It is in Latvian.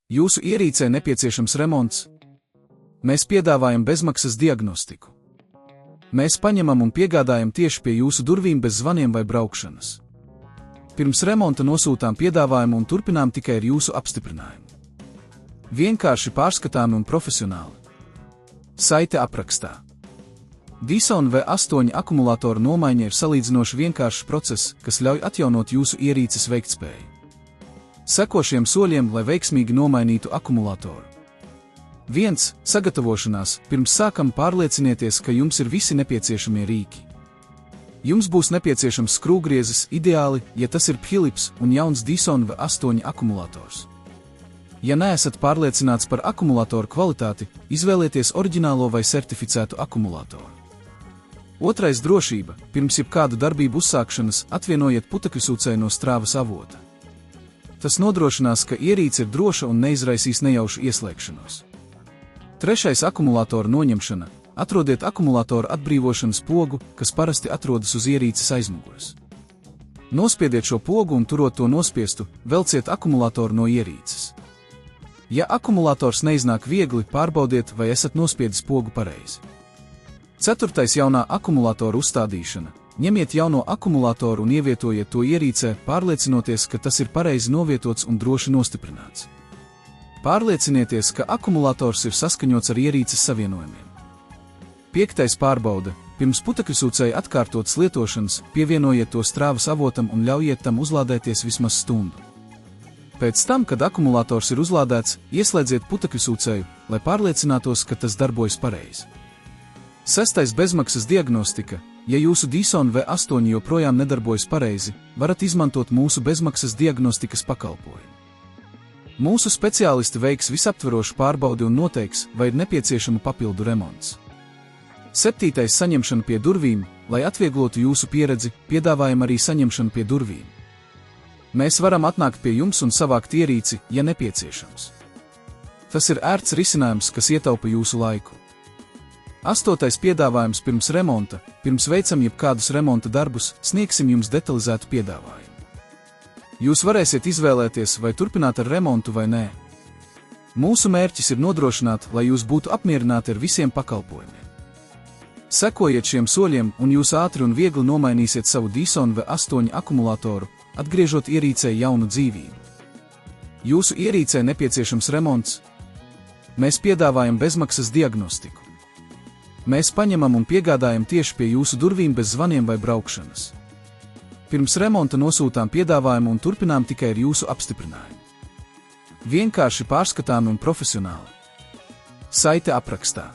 Jūsu ierīcē nepieciešams remonts? Mēs piedāvājam bezmaksas diagnostiku. Mēs paņemam un piegādājam tieši pie jūsu durvīm bez zvaniem vai braukšanas. Pirms remonta nosūtām piedāvājumu un turpinām tikai ar jūsu apstiprinājumu. Vienkārši pārskatāmi un profesionāli. Saite aprakstā. Dyson V8 akumulātoru nomaiņa ir salīdzinoši vienkāršs process, kas ļauj atjaunot jūsu ierīces veiktspēju. Seko šiem soļiem, lai veiksmīgi nomainītu akumulātoru. 1. Sagatavošanās. Pirms sākam pārliecinieties, ka jums ir visi nepieciešamie rīki. Jums būs nepieciešams skrūvgriezis, ideāli, ja tas ir Philips un jauns Dyson V8 akumulators. Ja neesat pārliecināts par akumulātoru kvalitāti, izvēlieties oriģinālo vai certificētu akumulātoru. 2. Drošība. Pirms jebkādu darbību uzsākšanas atvienojiet putekļsūcēju no strāvas avota. Tas nodrošinās, ka ierīce ir droša un neizraisīs nejaušu ieslēgšanos. 3. Akumulātora noņemšana. Atrodiet akumulātora atbrīvošanas pogu, kas parasti atrodas uz ierīces aizmugures. Nospiediet šo pogu un turot to nospiestu, velciet akumulātoru no ierīces. Ja akumulators neiznāk viegli, pārbaudiet, vai esat nospiedis pogu pareizi. 4. Jaunā akumulātora uzstādīšana. Ņemiet jauno akumulātoru un ievietojiet to ierīcē, pārliecinoties, ka tas ir pareizi novietots un droši nostiprināts. Pārliecinieties, ka akumulators ir saskaņots ar ierīces savienojumiem. 5. Pārbaude. Pirms putekļsūcēja atkārtotas lietošanas, pievienojiet to strāvas avotam un ļaujiet tam uzlādēties vismaz stundu. Pēc tam, kad akumulators ir uzlādēts, ieslēdziet putekļsūcēju, lai pārliecinātos, ka tas darbojas pareizi. 6. Bezmaksas diagnostika. Ja jūsu Dyson V8 joprojām nedarbojas pareizi, varat izmantot mūsu bezmaksas diagnostikas pakalpojumu. Mūsu speciālisti veiks visaptverošu pārbaudi un noteiks, vai ir nepieciešama papildu remonts. 7. Saņemšana pie durvīm. Lai atvieglotu jūsu pieredzi, piedāvājam arī saņemšanu pie durvīm. Mēs varam atnākt pie jums un savākt ierīci, ja nepieciešams. Tas ir ērts risinājums, kas ietaupa jūsu laiku. 8. Piedāvājums pirms remonta. Pirms veicam jebkādus remonta darbus, sniegsim jums detalizētu piedāvājumu. Jūs varēsiet izvēlēties, vai turpināt ar remontu vai nē. Mūsu mērķis ir nodrošināt, lai jūs būtu apmierināti ar visiem pakalpojumiem. Sekojiet šiem soļiem, un jūs ātri un viegli nomainīsiet savu Dyson V8 akumulātoru, atgriežot ierīcē jaunu dzīvību. Jūsu ierīcē nepieciešams remonts? Mēs piedāvājam bezmaksas diagnostiku. Mēs paņemam un piegādājam tieši pie jūsu durvīm bez zvaniem vai braukšanas. Pirms remonta nosūtām piedāvājumu un turpinām tikai ar jūsu apstiprinājumu. Vienkārši pārskatāmi un profesionāli. Saite aprakstā.